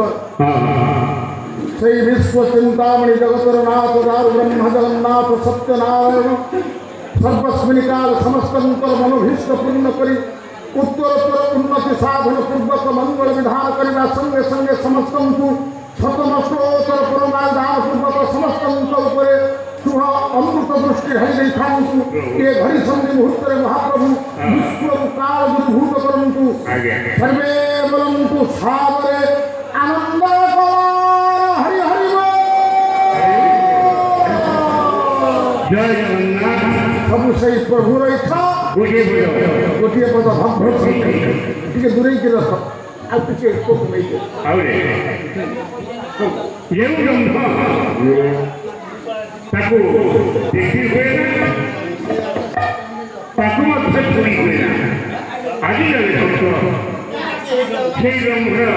[SPEAKER 1] ସେଇ ବିଶ୍ୱ ଚିନ୍ତାମଣି ଜଗତର ନାଥ ଦାରୁ ବ୍ରହ୍ମ ଜଗନ୍ନାଥ ସତ୍ୟନାରାୟଣ ସର୍ବସ୍ମିନି କାଳ ସମସ୍ତଙ୍କର ମନୋଭୀଷ୍ଟ ପୂର୍ଣ୍ଣ କରି ଉତ୍ତରୋତ୍ତର ଉନ୍ନତି ସାଧନ ପୂର୍ବକ ମଙ୍ଗଳ ବିଧାନ କରିବା ସଙ୍ଗେ ସଙ୍ଗେ ସମସ୍ତଙ୍କୁ ଶତମଷ୍ଟୋତ୍ତର ପରମାୟ ଦାନ ପୂର୍ବକ ସମସ୍ତଙ୍କ ଉପରେ ଶୁଭ ଅମୃତ ଦୃଷ୍ଟି ହାରି ଦେଇଥାନ୍ତୁ। ଏ ଘଡ଼ି ସନ୍ଧି ମୁହୂର୍ତ୍ତରେ ମହାପ୍ରଭୁ ବିଶ୍ୱକୁ କାଳ ଦୂରୀଭୂତ କରନ୍ତୁ। ସର୍ବେ ବୋଲନ୍ତୁ ସାବରେ ଆନନ୍ଦ ହରି ହରି
[SPEAKER 2] ଜୟ ଜଗନ୍ନାଥ।
[SPEAKER 1] ସବୁ ସେଇ ପ୍ରଭୁର ଇଚ୍ଛା। ଗୋଟିଏ ପଦ ଭକ୍ତ ଟିକେ ଦୂରେଇକି ରଖ, ଆଉ ଟିକେ ନେଇକି
[SPEAKER 2] ଯେଉଁ ବ୍ରହ୍ମ ତାକୁ ଦେଖି ହୁଏ ନା, ତାକୁ ମଧ୍ୟ ଛୁଇଁ ହୁଏ ନା। ଆଜିକାଲି ଭକ୍ତ সেই ବ୍ରହ୍ମର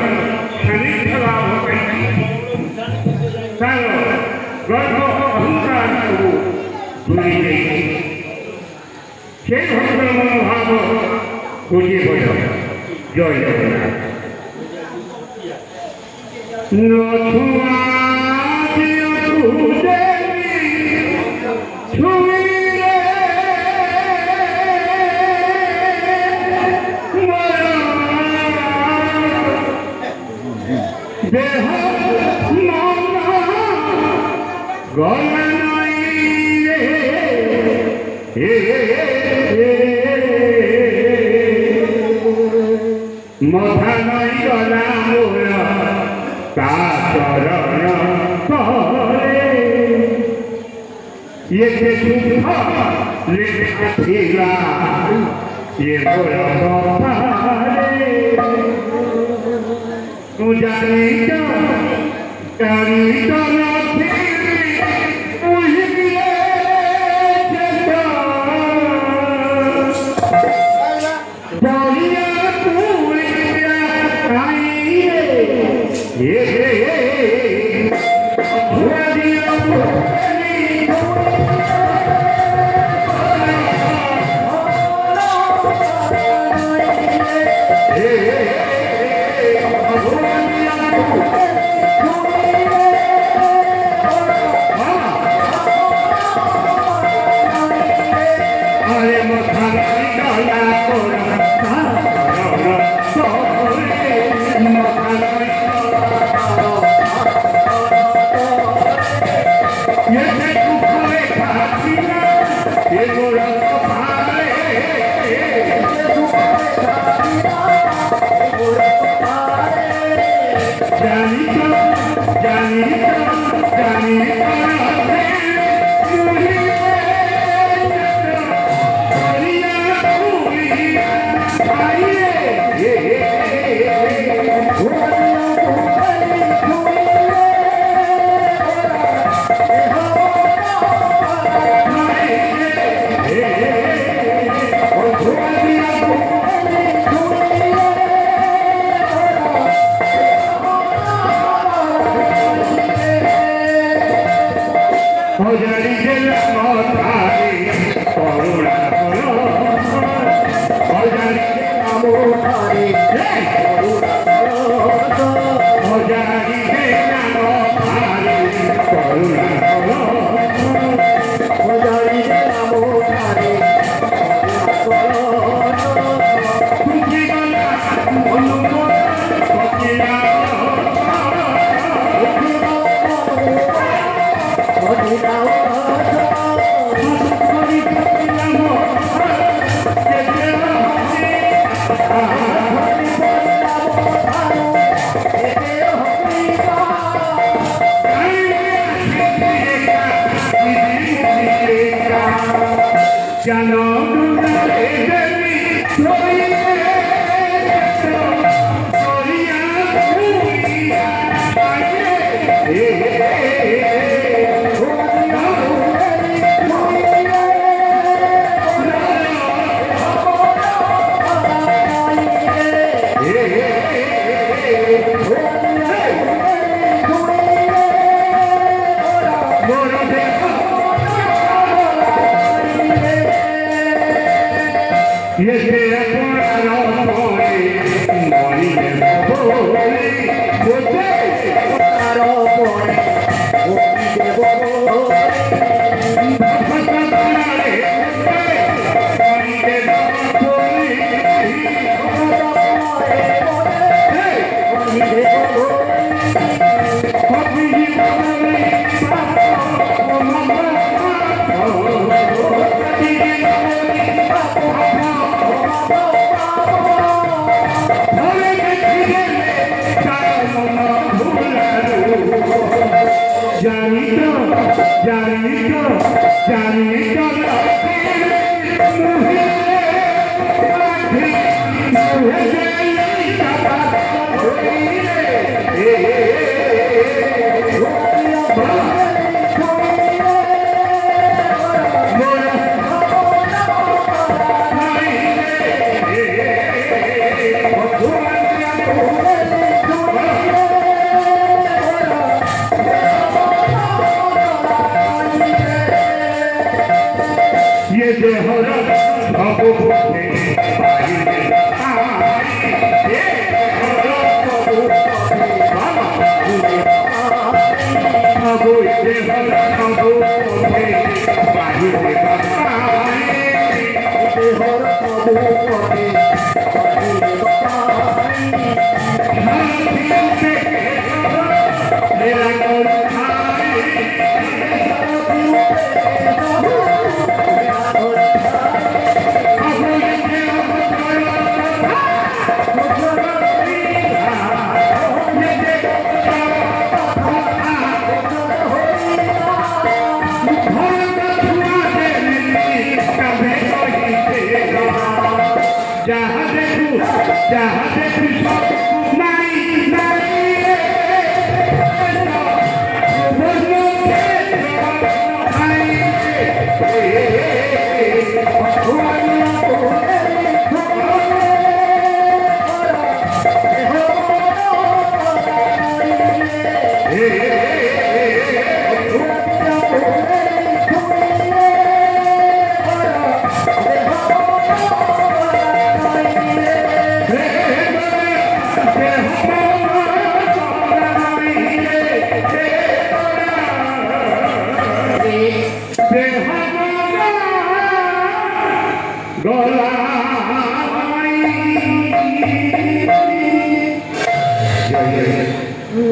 [SPEAKER 2] ସାନ୍ନିଧ୍ୟ ଲାଭ ପାଇଛି ତାର ଗର୍ଭ ଅହଙ୍କାର ସବୁ ଦୂରେଇ ଯାଇଛି সেই ଭକ୍ତର ମନୋଭାବ ଗୋଟିଏ ବଡ଼ ଜୟ ଜଗନ୍ନାଥ ନଛୁଆ মধা নই গলা মোর তা চরণ তলে এতে দুঃখ লেখা ছিলা এ মোর কপালে তু জানি তো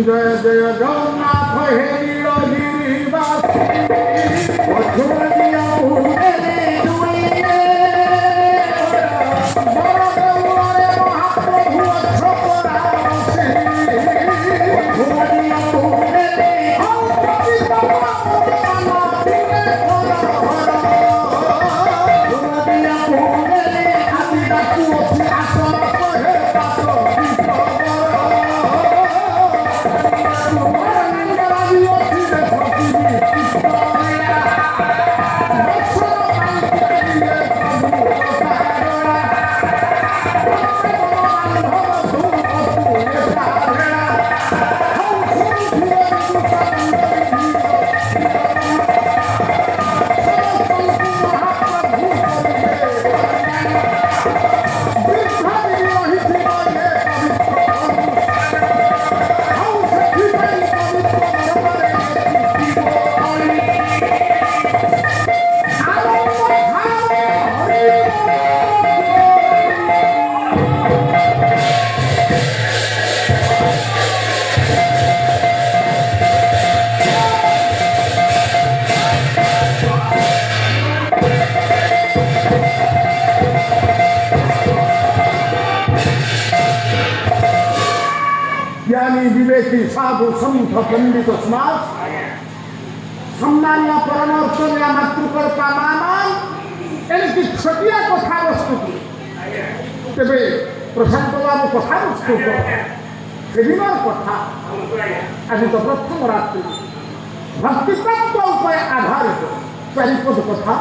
[SPEAKER 1] জয় জয় জগন্নাথ হে নীলগিরিবাসী অধুর দিয়া পুরে দুইয়ে বড়দেউরে মহাপ্রভু অক্ষপরাশী অধুর দিয়া পুরে ज्ञानी विवेकी साधु संत पंडित समाज सम्मान्य परमार्थ या मातृकर्ता मान एमती छटिया कथा वस्तु तेरे प्रशांत बाबू कथा वस्तु सेदिन कथा आज तो प्रथम रात्रि भक्ति तत्व उपाय आधारित चारिपद कथा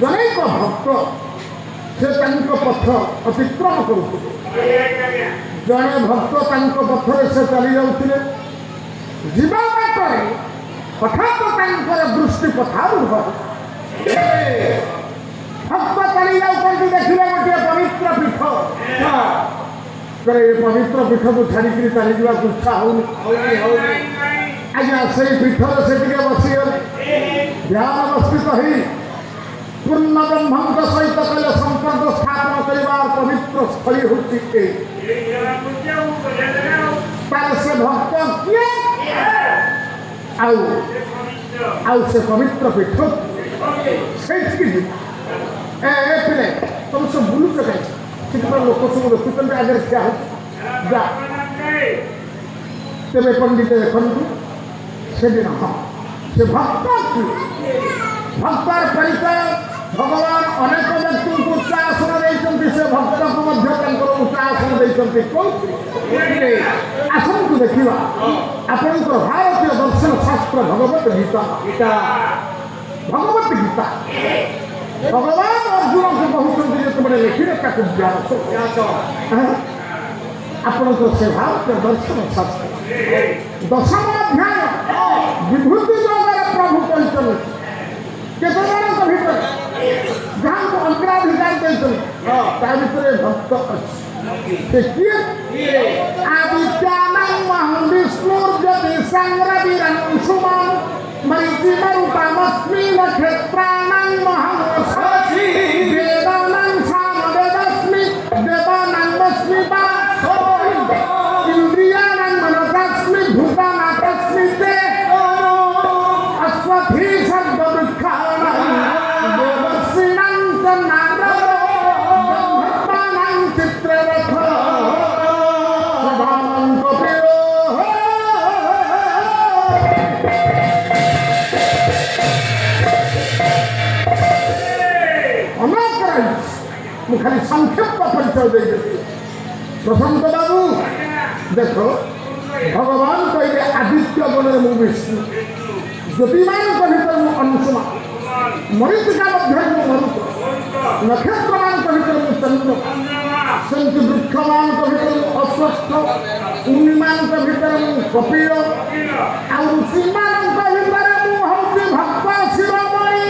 [SPEAKER 1] जनेक भक्त से पथ अतिक्रम करुले जड़े भक्त पथरे से चली जाते जीवा बाटे हठात दृष्टि पथारू भक्त चली जाते देखिले गोटे पवित्र पीठ ये पवित्र पीठ को छाड़ी चली जावाक इच्छा होनी आज्ञा से पीठर से बसीगले ध्यान अवस्थित हो पूर्ण ब्रह्म सहित कले संपर्क स्थापन कर पवित्र स्थली होती से भक्त किए से पवित्र पीठ से तुम सब बुलुच कहीं लोक सब देखुं आगे ठिया हो तेरे पंडित देखु से दिन हाँ से भक्त भक्तर परिचय भगवान अनेक व्यक्ति को उच्च आसन देते से भक्त को उच्च आसन देते आसन को देखा आपण भारतीय दर्शन शास्त्र भगवत गीता भगवत गीता भगवान अर्जुन को कहते जो लिखिले आपण से भारतीय दर्शन शास्त्र दशम अध्याय विभूति योगे प्रभु कहते केत भर जहाँ को अंतराधिकार देते भक्त अच्छे आदित्यानं विष्णुर्जति संग्रविरंशुमान অনেক করাই ମୁଁ ଖାଲି ସଂକ୍ଷିପ୍ତ ପରିଚୟ ଦେଇଦେବି। ପ୍ରଶାନ୍ତ ବାବୁ ଦେଖ, ଭଗବାନ କହିଲେ ଆଦିତ୍ୟ ଗଣରେ ମୁଁ ବିଷ୍ଣୁ, ଜ୍ୟୋତିମାନଙ୍କ ଭିତରେ ମୁଁ ଅଂଶୁମାନ, ମରିଚିକା ମଧ୍ୟରେ ମୁଁ ମରୁତ, ନକ୍ଷତ୍ରମାନଙ୍କ ଭିତରେ ମୁଁ ଚନ୍ଦ୍ର, ସେମିତି ବୃକ୍ଷମାନଙ୍କ ଭିତରେ ମୁଁ ଅଶ୍ୱସ୍ଥ, ଉନ୍ନୀମାନଙ୍କ ଭିତରେ ମୁଁ କପିଳ, ଆଉ ଋଷିମାନଙ୍କ ଭିତରେ ମୁଁ ହେଉଛି ଭକ୍ତ ଶିରୋମଣି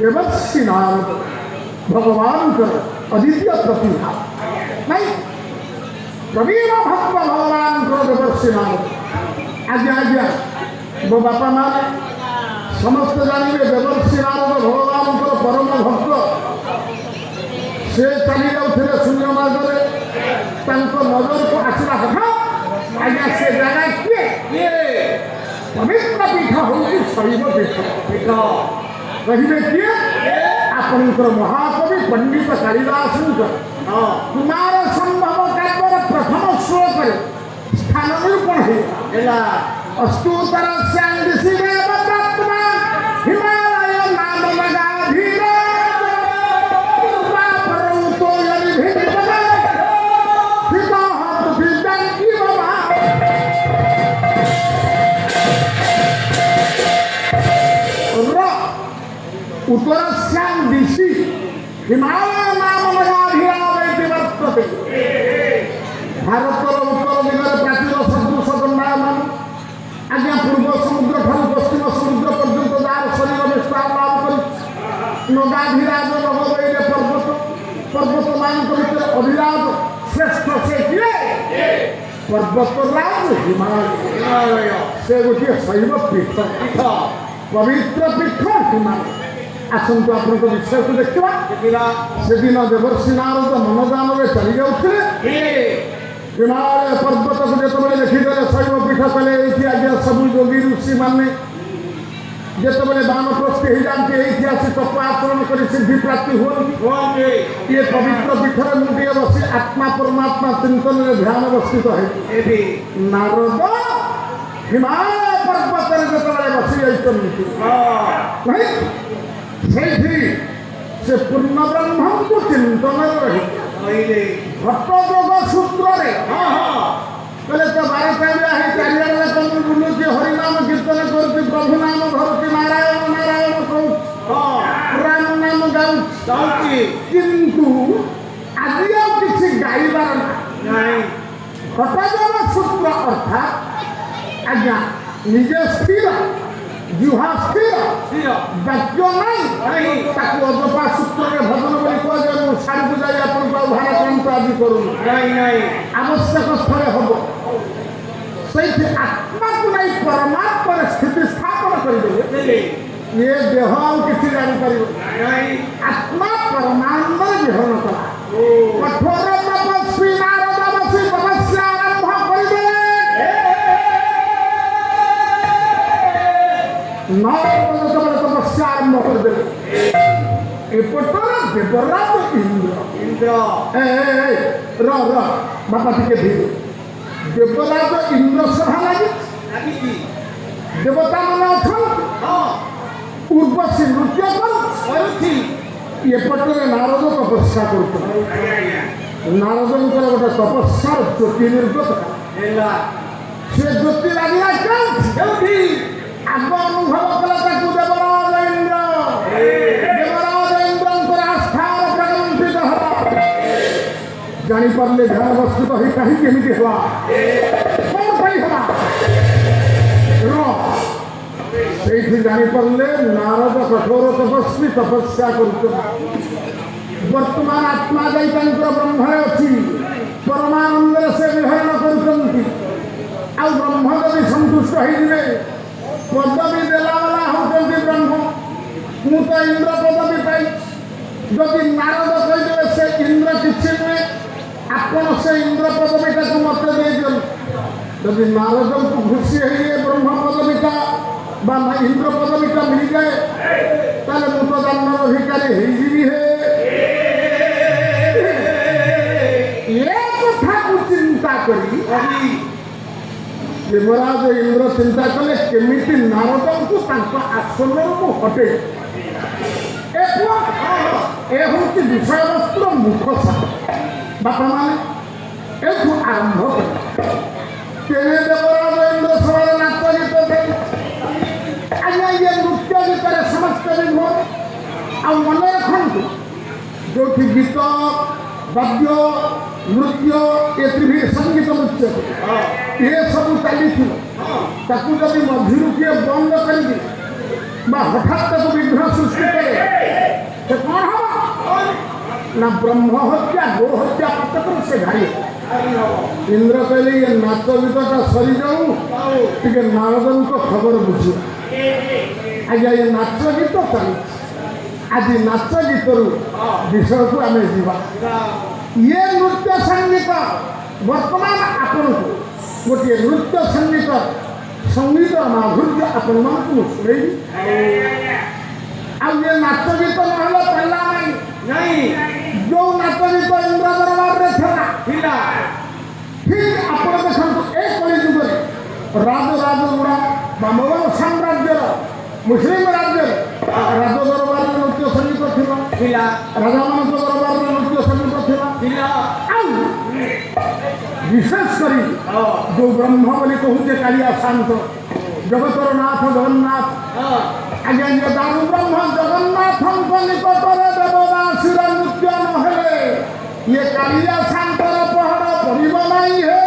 [SPEAKER 1] ଦେବର୍ଷି ନାରଦ ଭଗବାନଙ୍କର ଅଦ୍ୱିତୀୟ ପ୍ରତିଭା ନାଇଁ, ପ୍ରବୀଣ ଭକ୍ତ ଭଗବାନଙ୍କର ଦେବର୍ଷି ନାରଦ। ଆଜ୍ଞା ଆଜ୍ଞା ମୋ ବାପା ମା ସମସ୍ତେ ଜାଣିବେ ଦେବର୍ଷି ନାରଦ ଭଗବାନଙ୍କର ପରମ ଭକ୍ତ। ସେ ଚାଲି ଯାଉଥିଲେ ଶୂନ୍ୟ ମାର୍ଗରେ, ତାଙ୍କ ନଜରକୁ ଆସିଲା ହଠାତ୍ ଆଜ୍ଞା ସେ ଜାଗା କିଏ? ପବିତ୍ର ପୀଠ ହେଉଛି ଶୈବ ପୀଠ। କହିବେ କିଏ? ଆପଣଙ୍କର ମହାକବି ପଣ୍ଡିତ କାଳିଦାସଙ୍କର କୁମାର ସମ୍ଭବ କାବ୍ୟର ପ୍ରଥମ ଶ୍ଲୋକରେ ସ୍ଥାନ ନିରୂପଣ ହେଲା। ଅସ୍ତୁତର ସ୍ୟାନ୍ଦିଶି ଦେବତାତ୍ମା ହିମାଳୟ ନାମ ମଗାଧୀର ପୂର୍ବାପରୌତୋ ୟରିଭିନ୍ନତମ ହିତଃ ପୃଥିବ୍ୟାଂ ଇବ ମା। उत्तरस्यां दिशि हिमालय नाम मगाधीरावैति वर्तते। भारतर उत्तर दिगरे प्राचीर सदृश दण्डायमान आज्ञा पूर्व समुद्र ठारू पश्चिम समुद्र पर्यंत जार शरीर विस्तार लाभ कर नगाधीराज नगवैरे पर्वतमानक भितर अभिराज श्रेष्ठ से किए? पर्वतराज हिमालय। से गोटे शैव पीठ, पवित्र पीठ हिमालय। आसतु आपन विषय को देखा। सेदिन देवर्षि नारद मनोदान चली जाऊे हिमालय पर्वत को जिते देखीदे शैव पीठ कले ये आज सब योगी ऋषि मैंने जिते बानप्रस्थी हो जाती ये आसी तप आचरण कर सिद्धि प्राप्ति हुए। ये पवित्र पीठर मुझे बसी आत्मा परमात्मा चिंतन में ध्यान अवस्थित है। नारद हिमालय पर्वत जिते बसी जाती से पूर्ण ब्रह्म को चिंतन रही भट्टयोग सूत्र कहले तो 12 चारिआडे कम बुलुची हरिनाम कीर्तन करुच्ची प्रभु नाम धरुची नारायण नारायण कहूँ राम नाम गाँची किंतु आज किसी गाइबार ना भट्टयोग सूत्र अर्थात आज्ञा निजे स्थिर जुहा स्थिर वाक्य नहीं ताकू अजपा सूत्र में भजन बोली कह साड़ी को जाए आपन भाड़ा क्रांत आज करूँ आवश्यक स्थले हम से आत्मा को नहीं परमात्मा स्थिति स्थापन करदे ये देह किसी जापर आत्मा परमानंद विहरण कला कठोर तपस्वी नारद बसी तपस्या आरंभ करे तपस्या आरंभ करदे एपटर देवराज इंद्र बापा टिके धीरे देवराज इंद्र सभा लगी देवता मान उर्वशी नृत्य करपटे नारद तपस्या कर नारद गोटे तपस्या ज्योति निर्गत से ज्योति लगे आग अनुभव कला देवराज इंद्र आस्थार प्रकंपित है जापारे ध्यान अवस्थित हो कहीं केमी है कौन से जापारे नारद कठोर तपस्वी तपस्या कर वर्तमान आत्मा जाई ब्रह्मे अच्छी परमानंद से विहरण कर ब्रह्म जब संतुष्ट हो पदवी देला वाला होती ब्रह्म मु तो इंद्र पदवी पाई जदि नारद कहीदे से इंद्र किसी नुहे आपण से इंद्र पदवीटा को मत दे दिल जदि नारद को खुशी है ब्रह्म पदवीटा इंद्र पदवीटा मिल जाए ताले मु तो जन्म अधिकारी हो ये कथा को चिंता କରି ଦେବରାଜ ଇନ୍ଦ୍ର ଚିନ୍ତା କଲେ କେମିତି ନାରଦଙ୍କୁ ତାଙ୍କ ଆସନରୁ ମୁଁ ହଟେଇ। ଏ ପୁଅ ଏ ହେଉଛି ବିଷୟବସ୍ତୁର ମୁଖ ବାପାମାନେ ଏଠୁ ଆରମ୍ଭ କଲେ। କେବେ ଦେବରାଜ ଇନ୍ଦ୍ର ସଭାରେ ନାଚ ଗୀତ ଦେଇ ଆଜ୍ଞା ଇଏ ନୃତ୍ୟ ଗୀତରେ ସମସ୍ତେ ବିଭୋର। ଆଉ ମନେ ରଖନ୍ତୁ ଯେଉଁଠି ଗୀତ ବାଦ୍ୟ ନୃତ୍ୟ ଏ ସଙ୍ଗୀତ ନୃତ୍ୟ ଏସବୁ ଚାଲିଥିବ ତାକୁ ଯଦି ମଝିରୁ କିଏ ବନ୍ଦ କରିକି ବା ହଠାତ୍ ତାକୁ ବିଘ୍ନ ସୃଷ୍ଟି କରେ ସେ କ'ଣ ହବ ନା ବ୍ରହ୍ମ ହତ୍ୟା ଗୋ ହତ୍ୟା ପାତକରୁ ସେ ଘାଇ। ଇନ୍ଦ୍ର କହିଲେ ଇଏ ନାଚ ଗୀତଟା ସରିଯାଉ ଟିକେ ନାରଦଙ୍କ ଖବର ବୁଝିବା। ଆଜ୍ଞା ଏ ନାଚ ଗୀତ ଚାଲିଛି। ଆଜି ନାଚ ଗୀତରୁ ବିଷୟକୁ ଆମେ ଯିବା। ଇଏ ନୃତ୍ୟ ସଙ୍ଗୀତ ବର୍ତ୍ତମାନ ଆପଣଙ୍କୁ ଗୋଟିଏ ନୃତ୍ୟ ସଙ୍ଗୀତ ସଙ୍ଗୀତ ମାଧୁର୍ଯ୍ୟ ଆପଣମାନଙ୍କୁ ମୁଁ ଶୁଣେଇବି। ଆଉ ଇଏ ନାଚ ଗୀତ ନହେଲେ ପାଇଲା ନାହିଁ। ଯେଉଁ ନାଚ ଗୀତ ଇନ୍ଦ୍ର ଦରବାରରେ ଥିଲା ଠିକ୍ ଆପଣ ଦେଖନ୍ତୁ ଏ କଳି ଯୁଗରେ ରାଜଗୁଡ଼ା ବା ମୋଗଲ ସାମ୍ରାଜ୍ୟର ମୁସଲିମ ରାଜ୍ୟରେ ରାଜ ଦରବାରରେ ନୃତ୍ୟ ସଙ୍ଗୀତ ଥିଲା। ରାଜାମାନଙ୍କ ଦରବାରରେ ନୃତ୍ୟ ସଙ୍ଗୀତ ଥିଲା। ଆଉ ବିଶେଷ କରି ଯେଉଁ ବ୍ରହ୍ମ ବୋଲି କହୁଛେ କାଳିଆ ଶାନ୍ତ ଜଗତର ନାଥ ଜଗନ୍ନାଥ ଆଜ୍ଞା ଇଏ ଦାରୁ ବ୍ରହ୍ମ ଜଗନ୍ନାଥଙ୍କ ନିକଟରେ ଦେବଦାସୀର ନୃତ୍ୟ ନହେଲେ ଇଏ କାଳିଆ ଶାନ୍ତର ପହଡ଼ ପଡ଼ିବ ନାହିଁ। ହେ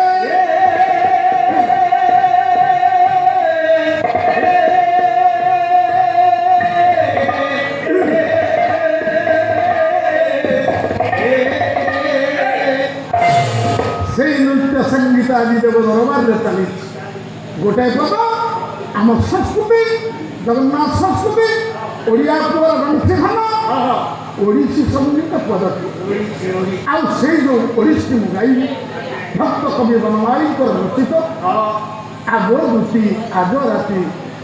[SPEAKER 1] সেই নৃত্য সঙ্গীত আଜି দেব দরবারে চালিছে। গোটাଏ ପଦ ଆମ ସଂସ୍କୃତି ଜଗନ୍ନାଥ ସଂସ୍କୃତି ଓଡ଼ିଆ ପୁଅର ଗଣ୍ଠିଖନ ଓଡ଼ିଶୀ ସଙ୍ଗୀତ ପଦ୍ଧତି। ଆଉ ସେଇ ଯେଉଁ ଓଡ଼ିଶୀ ମୁଁ ଗାଇବି ଭକ୍ତ କବି ବନମାଳୀଙ୍କର ରଚିତ ଆଗ ଦୁତି ଆଗ ରାତି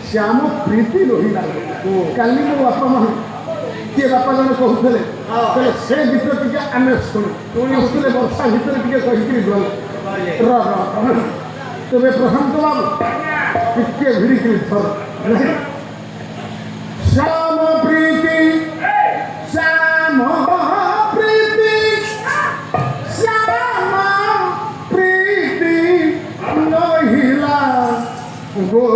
[SPEAKER 1] ଶ୍ୟାମ ପ୍ରୀତି ରହିଲା। କାଲି ମୋ ବାପା ମା କିଏ ବାପା ଜଣେ କହୁଥିଲେ ସେ ଗୀତ ଟିକେ ଆମେ ଶୁଣୁଥିଲେ ବର୍ଷା ଭିତରେ ଟିକେ କହିକିରି ଗଲେ ତେବେ ପ୍ରଶାନ୍ତ ବାବୁ ଟିକେ ଭିଡ଼ିକିରି ଧର। ଶ୍ୟାମ ପ୍ରୀତି ଶ୍ୟାମ ପ୍ରୀତି ଶ୍ୟାମ ପ୍ରୀତି ନହିଲା ଗୋ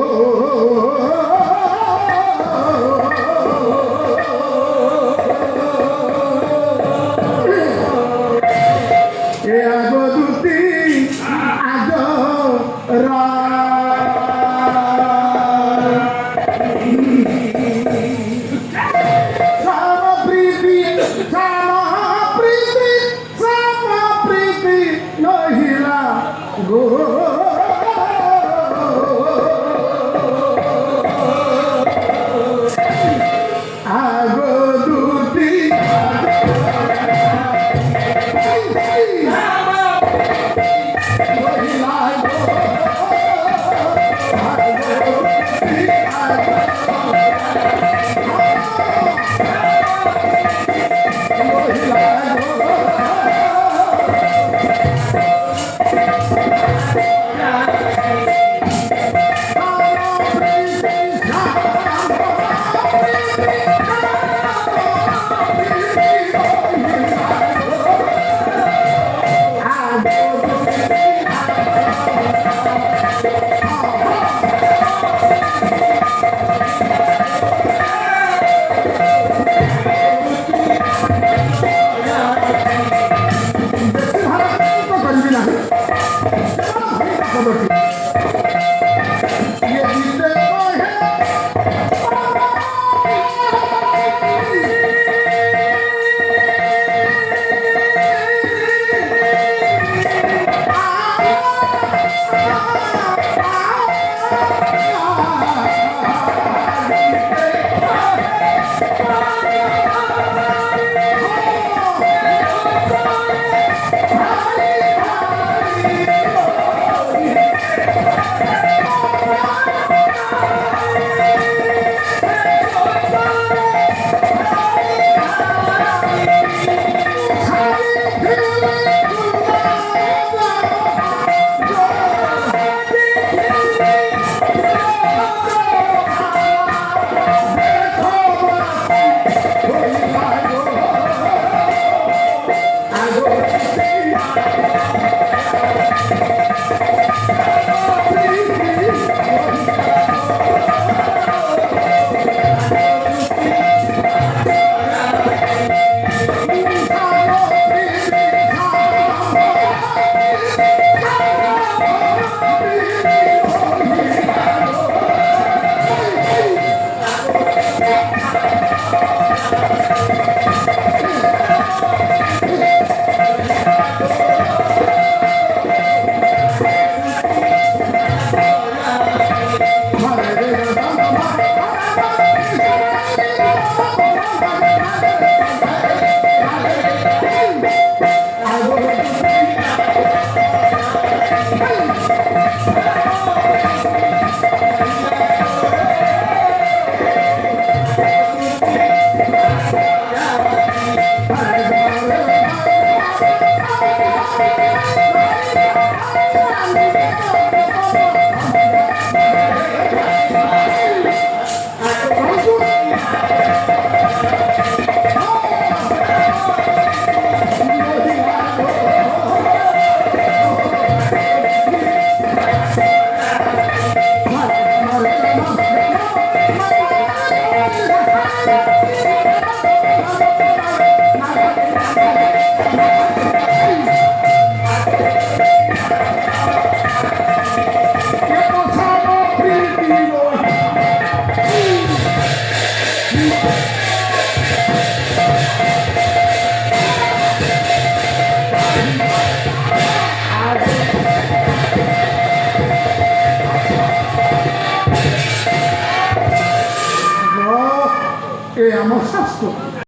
[SPEAKER 1] ଏ ଆମ ଶାସ୍ତ୍ର